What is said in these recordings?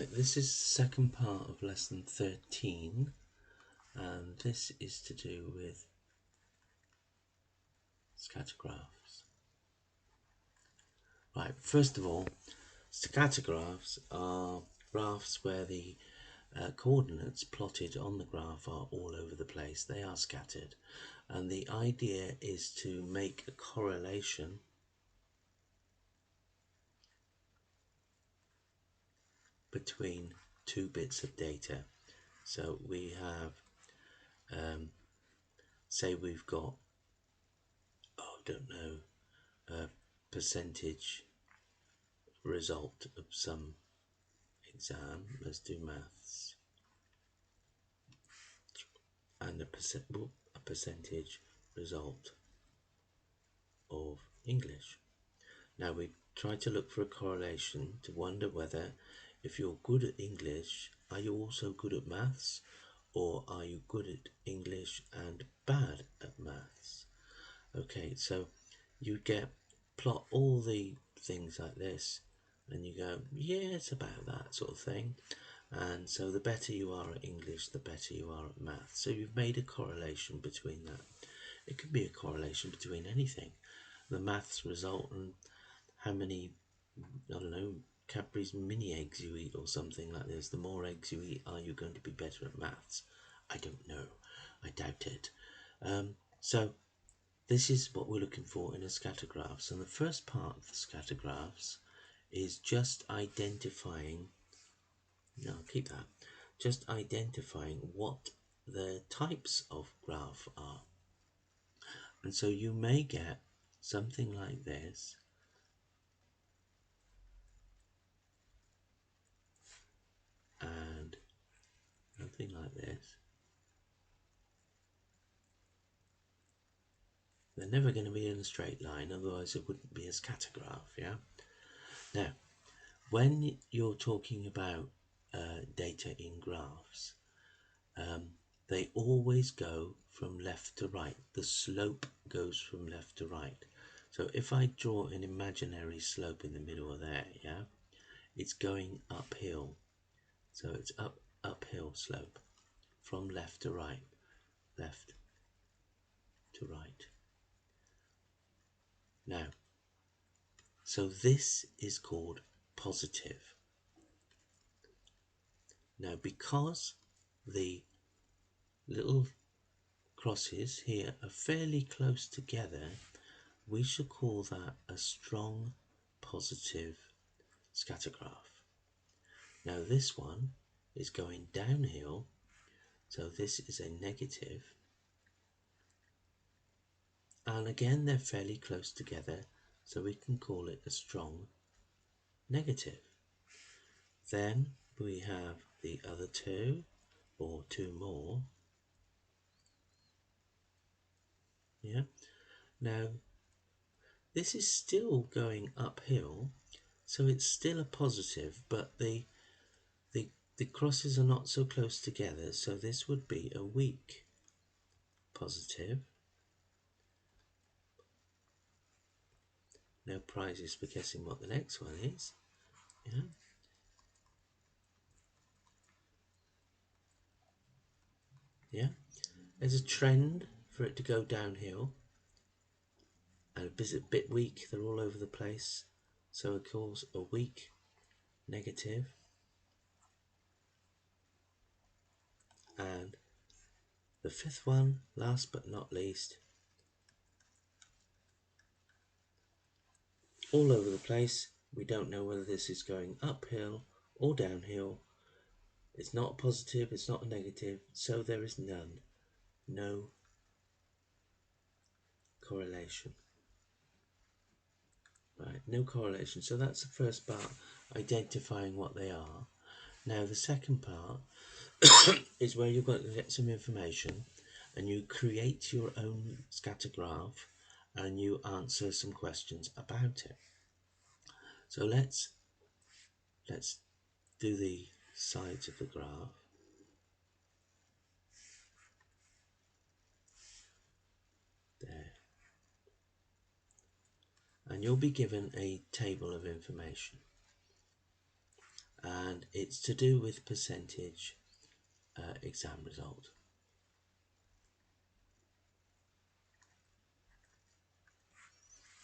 Right, this is the second part of lesson 13, and this is to do with scattergraphs. Right, first of all, scattergraphs are graphs where the coordinates plotted on the graph are all over the place. They are scattered, and the idea is to make a correlation between two bits of data. So we have, say we've got, a percentage result of some exam. Let's do maths, and a percentage result of English. Now we try to look for a correlation to wonder whether, if you're good at English, are you also good at maths, or are you good at English and bad at maths? Okay, so you plot all the things like this, and you go, yeah, it's about that sort of thing. And so the better you are at English, the better you are at maths. So you've made a correlation between that. It could be a correlation between anything. The maths result and how many, I don't know, Cadbury's mini eggs you eat or something like this. The more eggs you eat, are you going to be better at maths? I don't know. I doubt it. So this is what we're looking for in a scattergraphs. And the first part of the scattergraphs is just identifying, no, keep that, just identifying what the types of graph are. And so you may get something like this, and something like this. They're never going to be in a straight line, otherwise it wouldn't be a scattergraph, yeah? Now, when you're talking about data in graphs, they always go from left to right. The slope goes from left to right. So if I draw an imaginary slope in the middle of there, yeah, it's going uphill. So it's uphill slope from left to right, left to right. Now, so this is called positive. Now, because the little crosses here are fairly close together, we should call that a strong positive scattergraph. Now this one is going downhill, so this is a negative, and again they're fairly close together, so we can call it a strong negative. Then we have the other two, or two more. Yeah. Now this is still going uphill, so it's still a positive, but the crosses are not so close together, so this would be a weak positive. No prizes for guessing what the next one is. Yeah. Yeah. There's a trend for it to go downhill, and it's a bit weak. They're all over the place, so it calls a weak negative. And the fifth one, last but not least, all over the place. We don't know whether this is going uphill or downhill. It's not positive, it's not a negative, so there is none. No correlation. Right, no correlation. So that's the first part, identifying what they are. Now the second part is where you've got to get some information and you create your own scatter graph and you answer some questions about it. So let's do the sides of the graph. There. And you'll be given a table of information. and it's to do with percentage exam result.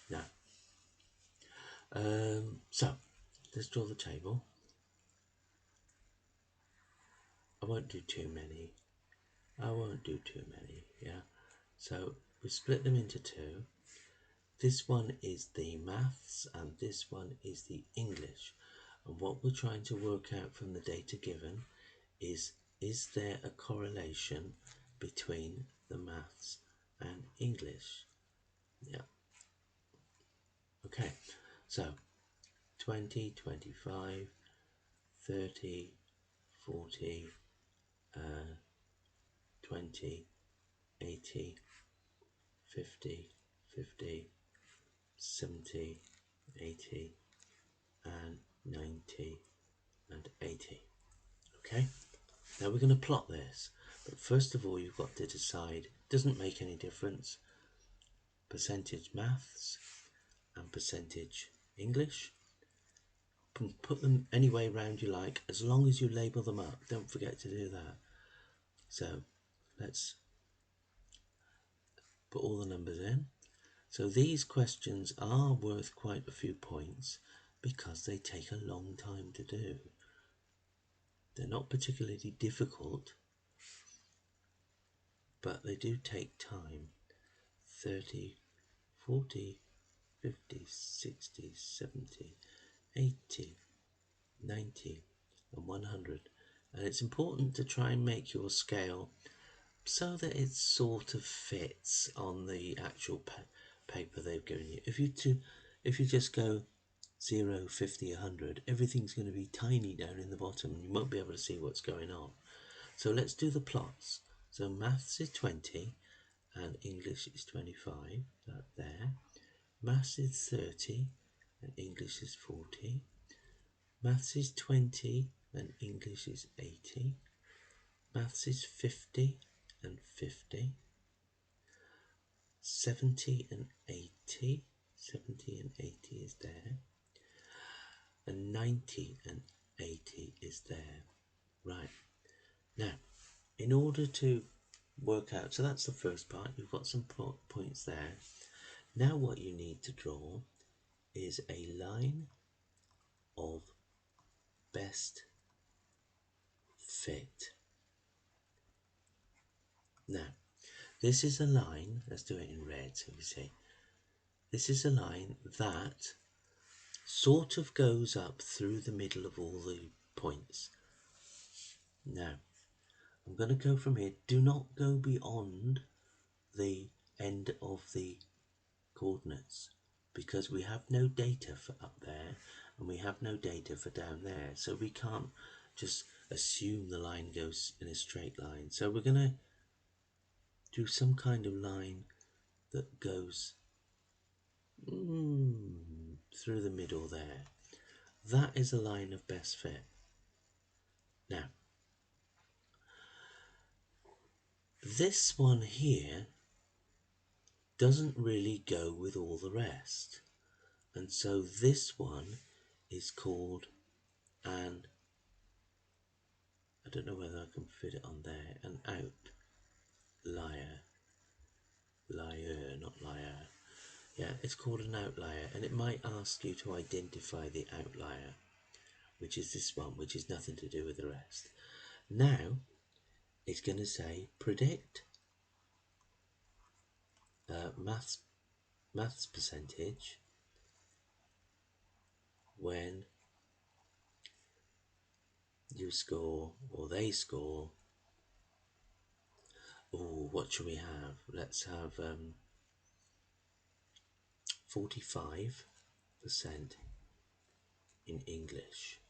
Now, so let's draw the table. I won't do too many. Yeah. So we split them into two. This one is the maths and this one is the English. And what we're trying to work out from the data given is there a correlation between the maths and English? Yeah. Okay. So 20, 25, 30, 40, 20, 80, 50, 50, 70, 80, and 90, and 80. Okay, now we're going to plot this, but first of all you've got to decide, doesn't make any difference, percentage maths and percentage English. You can put them any way around you like, as long as you label them up. Don't forget to do that. So let's put all the numbers in. So these questions are worth quite a few points because they take a long time to do. They're not particularly difficult, but they do take time. 30, 40, 50, 60, 70, 80, 90, and 100. And it's important to try and make your scale so that it sort of fits on the actual paper they've given you. If you just go 0, 50, 100, everything's going to be tiny down in the bottom and you won't be able to see what's going on. So let's do the plots. So maths is 20 and English is 25, that there. Maths is 30 and English is 40. Maths is 20 and English is 80. Maths is 50 and 50. 70 and 80. 70 and 80 is there. And 90 and 80 is there. Right. Now, in order to work out, so that's the first part, you've got some points there. Now what you need to draw is a line of best fit. Now, this is a line, let's do it in red so we see. This is a line that sort of goes up through the middle of all the points. Now, I'm going to go from here. Do not go beyond the end of the coordinates because we have no data for up there and we have no data for down there, so we can't just assume the line goes in a straight line. So we're going to do some kind of line that goes through the middle there. That is a line of best fit. Now, this one here doesn't really go with all the rest, and so this one is called an, I don't know whether I can fit it on there, an outlier. Liar, not liar. Yeah, it's called an outlier, and it might ask you to identify the outlier, which is this one, which is nothing to do with the rest. Now, it's going to say predict maths percentage when you score, or they score. Oh, what should we have? Let's have 45% in English.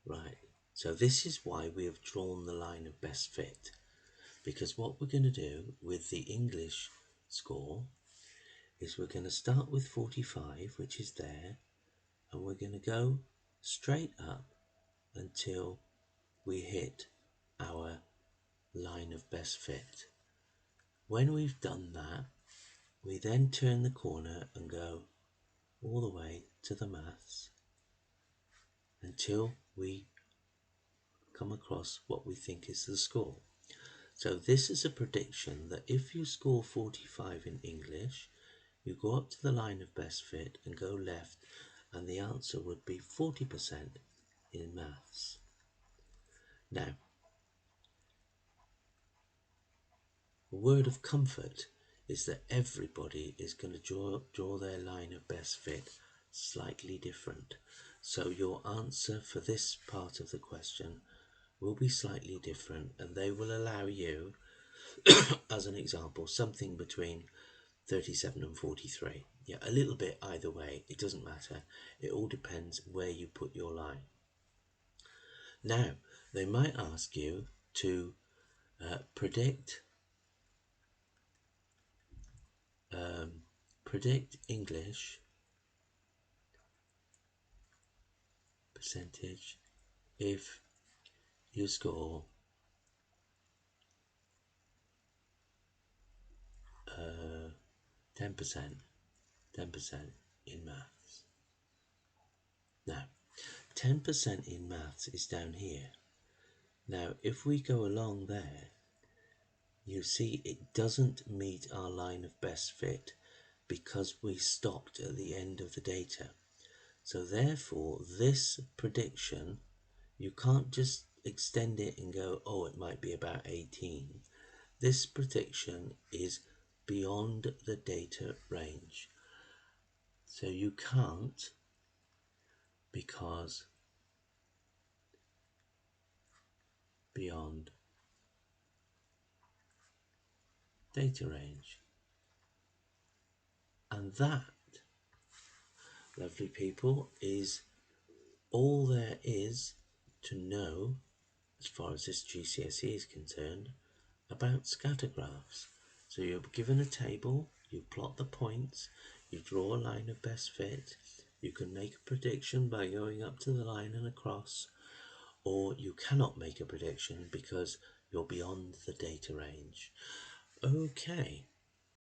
Right, so this is why we have drawn the line of best fit, because what we're going to do with the English score is we're going to start with 45, which is there, and we're going to go straight up until we hit our line of best fit. When we've done that, we then turn the corner and go all the way to the maths, until we come across what we think is the score. So this is a prediction that if you score 45 in English, you go up to the line of best fit and go left, and the answer would be 40% in maths. Now, a word of comfort is that everybody is going to draw their line of best fit slightly different. So your answer for this part of the question will be slightly different, and they will allow you, as an example, something between 37 and 43. Yeah, a little bit either way, it doesn't matter. It all depends where you put your line. Now, they might ask you to predict English percentage if you score 10% in maths. Now, 10% in maths is down here. Now, if we go along there, you see it doesn't meet our line of best fit because we stopped at the end of the data. So therefore, this prediction, you can't just extend it and go, oh, it might be about 18. This prediction is beyond the data range. So you can't, because beyond data range. And that, lovely people, is all there is to know, as far as this GCSE is concerned, about scatter graphs. So you're given a table, you plot the points, you draw a line of best fit, you can make a prediction by going up to the line and across, or you cannot make a prediction because you're beyond the data range. Okay,